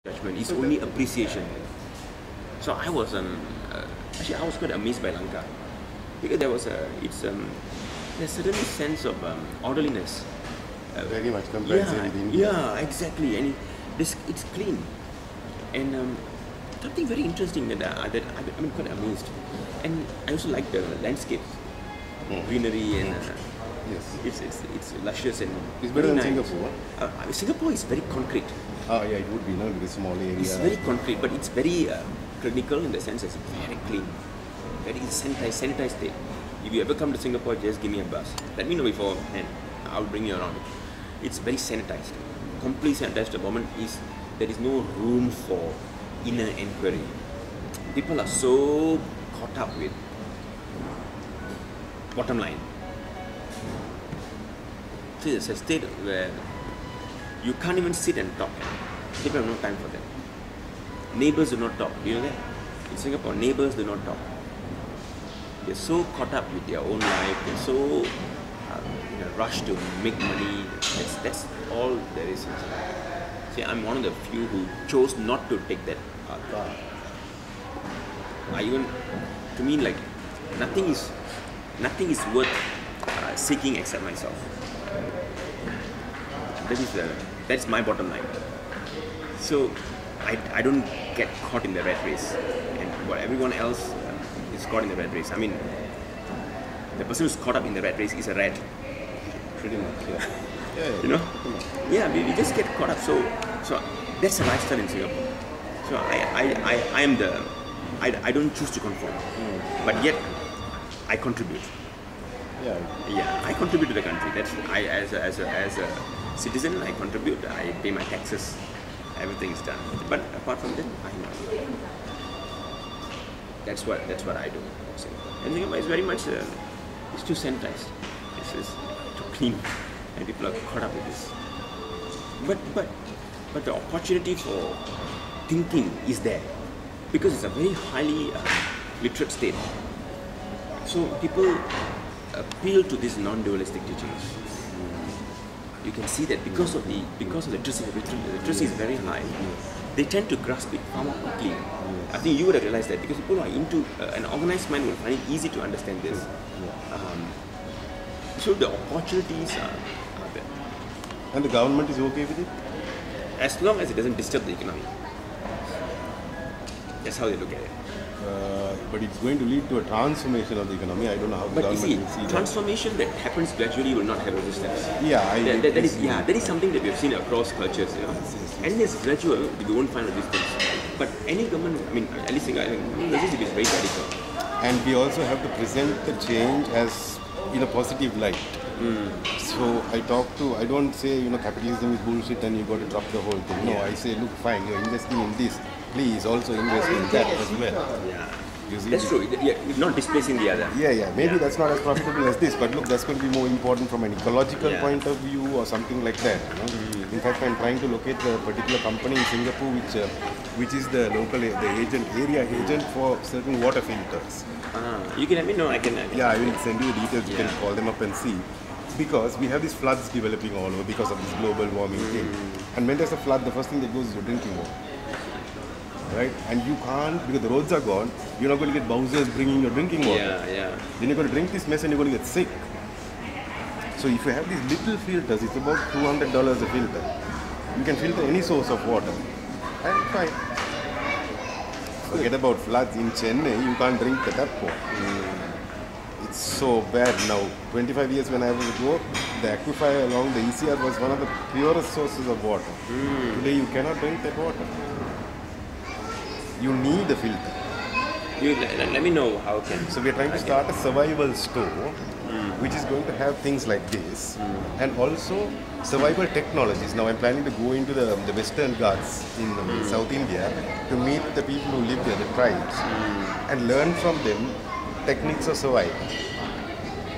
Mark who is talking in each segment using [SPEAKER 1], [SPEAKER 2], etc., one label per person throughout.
[SPEAKER 1] judgment. It's only appreciation. So I was actually I was quite amazed by Lanka because there was there's certain sense of orderliness.
[SPEAKER 2] Very much compared to India.
[SPEAKER 1] Yeah, exactly, and it's clean, and something very interesting that I'm quite amazed, and I also like the landscapes, greenery, and
[SPEAKER 2] Yes.
[SPEAKER 1] it's luscious and
[SPEAKER 2] It's better
[SPEAKER 1] very
[SPEAKER 2] than
[SPEAKER 1] nice.
[SPEAKER 2] Singapore.
[SPEAKER 1] Singapore is very concrete.
[SPEAKER 2] Oh yeah, it would be, no, because small area.
[SPEAKER 1] It's very concrete, but it's very clinical in the sense it's very clean, very sanitized state. If you ever come to Singapore, just give me a bus. Let me know beforehand. I'll bring you around. It's very sanitized, completely sanitized. The moment there is no room for inner inquiry. People are so caught up with bottom line. So it's a state where you can't even sit and talk. People have no time for that. Neighbors do not talk. Do you know that? In Singapore, neighbors do not talk. They're so caught up with their own life. They're so in a rush to make money. That's all there is. See, I'm one of the few who chose not to take that path. To me, like nothing is worth seeking except myself. That's my bottom line. So I don't get caught in the rat race, and what everyone else is caught in the rat race. I mean, the person who's caught up in the rat race is a rat.
[SPEAKER 2] Pretty much, yeah.
[SPEAKER 1] You know? Yeah, we just get caught up. So that's a lifestyle in Singapore. So I don't choose to conform, but yet I contribute.
[SPEAKER 2] Yeah.
[SPEAKER 1] I contribute to the country. As a citizen, I contribute. I pay my taxes. Everything is done. But apart from that, that's what I do. And Singapore is very much it's too sanitized. It's too clean, and people are caught up with this. But the opportunity for thinking is there because it's a very highly literate state. So people appeal to these non-dualistic teachings. You can see that because of the literacy is very high, they tend to grasp it far more quickly. I think you would have realized that because people are into an organized mind will find it easy to understand this. So the opportunities are there.
[SPEAKER 2] And the government is okay with it?
[SPEAKER 1] As long as it doesn't disturb the economy. That's how they look at it.
[SPEAKER 2] But it's going to lead to a transformation of the economy. I don't know how the
[SPEAKER 1] But you
[SPEAKER 2] government
[SPEAKER 1] see,
[SPEAKER 2] will see
[SPEAKER 1] transformation that happens gradually will not have resistance.
[SPEAKER 2] that. Yeah,
[SPEAKER 1] That is something that we have seen across cultures. You know? And it's gradual, we won't find resistance. But any government, I mean, at least resist is very radical.
[SPEAKER 2] And we also have to present the change as in a positive light. So I don't say, capitalism is bullshit and you got to drop the whole thing. No, I say, look, fine, you're investing in this. Please also invest in that as well.
[SPEAKER 1] Yeah.
[SPEAKER 2] You see,
[SPEAKER 1] That's true. Yeah, not displacing the other.
[SPEAKER 2] Yeah. Maybe that's not as profitable as this, but look, that's going to be more important from an ecological point of view or something like that. In fact, I'm trying to locate a particular company in Singapore which is the area agent for certain water filters.
[SPEAKER 1] You can let me know. I can.
[SPEAKER 2] Yeah, I will send you the details. You can call them up and see. Because we have these floods developing all over because of this global warming thing. And when there's a flood, the first thing that goes is your drinking water. Right? And you can't, because the roads are gone, you're not going to get bouncers bringing your drinking water.
[SPEAKER 1] Yeah.
[SPEAKER 2] Then you're going to drink this mess and you're going to get sick. So if you have these little filters, it's about $200 a filter. You can filter any source of water. And fine. Forget about floods in Chennai, you can't drink the tap water. It's so bad now. 25 years when I was at work, the aquifer along the ECR was one of the purest sources of water. Today you cannot drink that water. You need a filter.
[SPEAKER 1] Let me know how can.
[SPEAKER 2] So we are trying to start a survival store, which is going to have things like this, and also survival technologies. Now I'm planning to go into the Western Ghats in South India to meet the people who live there, the tribes, and learn from them techniques of survival.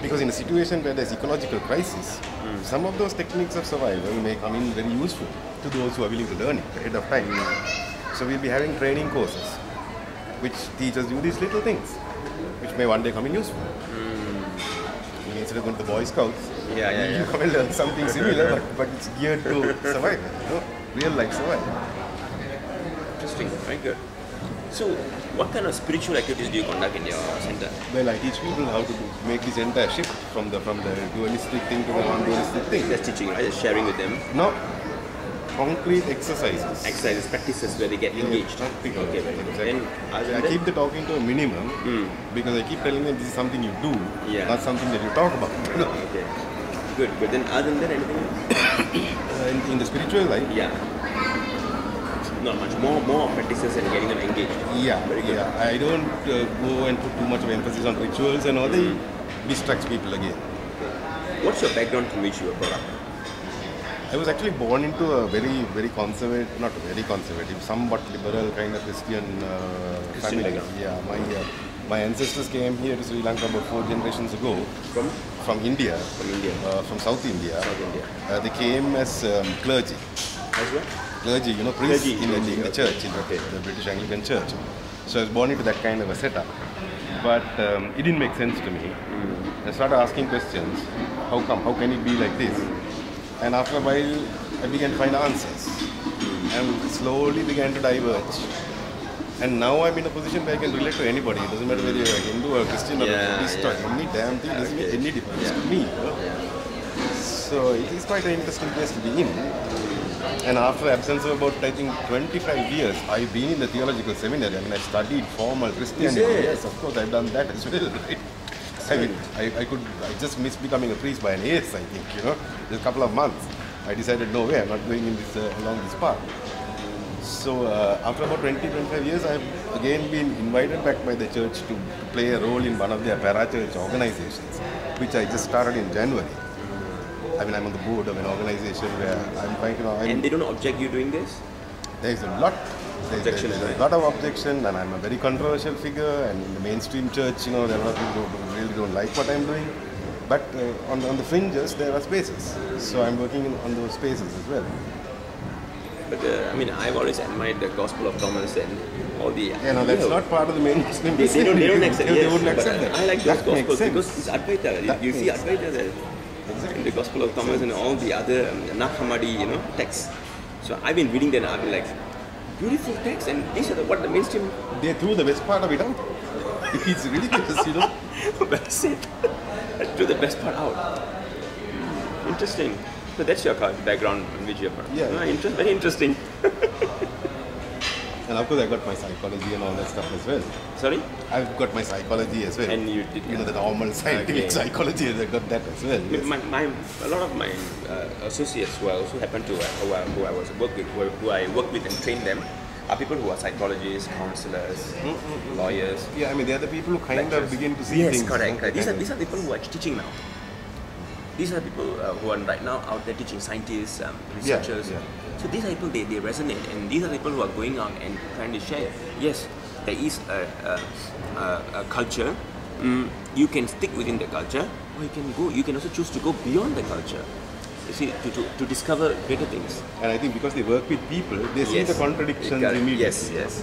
[SPEAKER 2] Because in a situation where there's ecological crisis, some of those techniques of survival may come in very useful to those who are willing to learn it ahead of time. So we'll be having training courses which teach us do these little things, which may one day come in useful. Instead of going to the Boy Scouts, you come and learn something similar, but it's geared to survival, real life survival.
[SPEAKER 1] interesting. Very good. So, what kind of spiritual activities do you conduct in your center?
[SPEAKER 2] Well, I teach people how to make this entire shift from the dualistic thing to the non-dualistic thing.
[SPEAKER 1] Just teaching, right? Just sharing with them.
[SPEAKER 2] No, concrete exercises.
[SPEAKER 1] Exercises, practices where they get engaged.
[SPEAKER 2] Practical.
[SPEAKER 1] Okay, very good.
[SPEAKER 2] Exactly.
[SPEAKER 1] Then, other
[SPEAKER 2] I
[SPEAKER 1] than
[SPEAKER 2] keep the talking to a minimum because I keep telling them this is something you do,
[SPEAKER 1] Yeah.
[SPEAKER 2] not something that you talk about.
[SPEAKER 1] okay. Good. But then, other than that, anything else?
[SPEAKER 2] In the spiritual life,
[SPEAKER 1] Yeah. Not much. More practices and getting them engaged.
[SPEAKER 2] yeah,
[SPEAKER 1] Very good.
[SPEAKER 2] yeah. I don't go and put too much of emphasis on rituals and all. They distracts people again.
[SPEAKER 1] What's your background from which you were brought up?
[SPEAKER 2] I was actually born into a very conservative, not very conservative, somewhat liberal kind of Christian
[SPEAKER 1] Christian
[SPEAKER 2] family.
[SPEAKER 1] background.
[SPEAKER 2] Yeah, my ancestors came here to Sri Lanka about 4 generations ago from India,
[SPEAKER 1] From India.
[SPEAKER 2] from South India.
[SPEAKER 1] South India.
[SPEAKER 2] They came as clergy.
[SPEAKER 1] As well?
[SPEAKER 2] Clergy, priests
[SPEAKER 1] Clergy,
[SPEAKER 2] in the church,
[SPEAKER 1] Okay.
[SPEAKER 2] the British Anglican Church. So I was born into that kind of a setup. But it didn't make sense to me. I started asking questions. How come? How can it be like this? And after a while, I began to find answers. And slowly began to diverge. And now I'm in a position where I can relate to anybody. It doesn't matter whether you're a Hindu or a Christian or a Buddhist or any damn thing. It doesn't make any difference to me. So it is quite an interesting place to be in. And after absence of about, I think, 25 years, I've been in the theological seminary. I mean, I studied formal Christianity.
[SPEAKER 1] Is it?
[SPEAKER 2] Yes, of course, I've done that as well, right? I mean, I just missed becoming a priest by an ace, I think, Just a couple of months. I decided, no way, I'm not going in this along this path. So after about 20-25 years, I've again been invited back by the church to play a role in one of their para-church organizations, which I just started in January. I mean, I'm on the board of an organization where I'm trying to...
[SPEAKER 1] And they don't object you doing this?
[SPEAKER 2] There's a lot. There's
[SPEAKER 1] Right?
[SPEAKER 2] a lot of objection, and I'm a very controversial figure. And in the mainstream church, there are a lot of people who really don't like what I'm doing. But on the fringes, there are spaces. So I'm working on those spaces as well.
[SPEAKER 1] But I've always admired the Gospel of Thomas and all the.
[SPEAKER 2] That's not part of the mainstream.
[SPEAKER 1] They don't accept.
[SPEAKER 2] They
[SPEAKER 1] Yes,
[SPEAKER 2] wouldn't
[SPEAKER 1] but
[SPEAKER 2] accept that.
[SPEAKER 1] I like those
[SPEAKER 2] That makes
[SPEAKER 1] Gospels
[SPEAKER 2] sense.
[SPEAKER 1] because it's Advaita. You see Advaita there. In the Gospel of Thomas and all the other Nag Hammadi, texts. So I've been reading them and I've been like, beautiful text, and these are what the mainstream.
[SPEAKER 2] They threw the best part of it out. It's ridiculous,
[SPEAKER 1] That's it. To the best part out. Interesting. So that's your background in which you're from.
[SPEAKER 2] Yeah.
[SPEAKER 1] Very interesting.
[SPEAKER 2] And of course, I got my psychology and all that stuff as well.
[SPEAKER 1] Sorry?
[SPEAKER 2] I've got my psychology as well.
[SPEAKER 1] And you did
[SPEAKER 2] the normal scientific psychology, I got that as well. Yes.
[SPEAKER 1] A lot of my associates who I also happen to who I was work with, who I work with and train them, are people who are psychologists, counselors, lawyers.
[SPEAKER 2] Yeah, they're the people who kind of begin to see
[SPEAKER 1] Yes,
[SPEAKER 2] things.
[SPEAKER 1] correct. These are people who are teaching now. These are people who are right now out there teaching scientists, researchers.
[SPEAKER 2] Yeah.
[SPEAKER 1] So these are people, they resonate, and these are people who are going out and trying to share. Yes, there is a culture. You can stick within the culture, or you can also choose to go beyond the culture. You see, to discover greater things.
[SPEAKER 2] And I think because they work with people, they see
[SPEAKER 1] Yes.
[SPEAKER 2] the contradictions
[SPEAKER 1] Correct.
[SPEAKER 2] immediately.
[SPEAKER 1] Yes.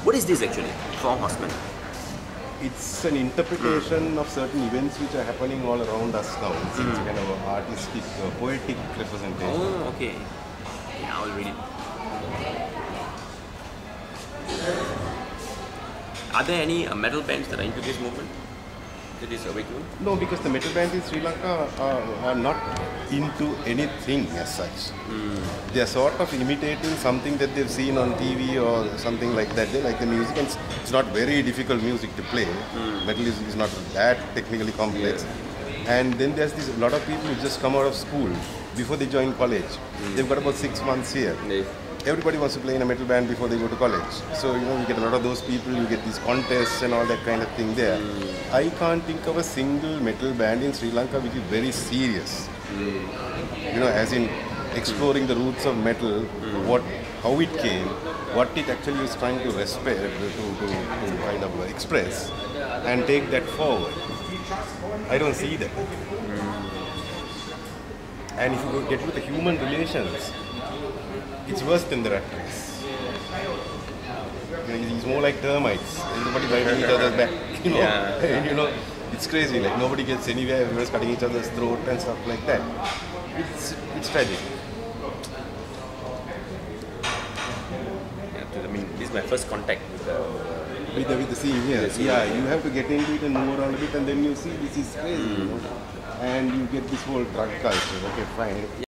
[SPEAKER 1] What is this actually? Four horsemen.
[SPEAKER 2] It's an interpretation of certain events which are happening all around us now. It's kind of an artistic, poetic representation.
[SPEAKER 1] Oh, okay. Yeah, I'll read it. Are there any metal bands that are into this movement? To this awakening?
[SPEAKER 2] No, because the metal bands in Sri Lanka are not into anything as such. They are sort of imitating something that they've seen on TV or something like that. They like the music, and it's not very difficult music to play. Metal is not that technically complex. And then there's a lot of people who just come out of school before they join college. They've got about 6 months here.
[SPEAKER 1] Yes.
[SPEAKER 2] Everybody wants to play in a metal band before they go to college. So, you get a lot of those people, you get these contests and all that kind of thing there. I can't think of a single metal band in Sri Lanka which is very serious. As in exploring the roots of metal, how it came, what it actually is trying to to kind of express, and take that forward. I don't see that. And if you get with the human relations, it's worse than the rat race. It's more like termites. Everybody biting each other's back. And, it's crazy. Like nobody gets anywhere. Everyone's cutting each other's throat and stuff like that. It's tragic.
[SPEAKER 1] This is my first contact with
[SPEAKER 2] with the scene here.
[SPEAKER 1] The scene,
[SPEAKER 2] Yeah,
[SPEAKER 1] yeah.
[SPEAKER 2] you have to get into it and move around a bit, and then you see this is crazy, you know, and you get this whole drug culture. Okay, fine.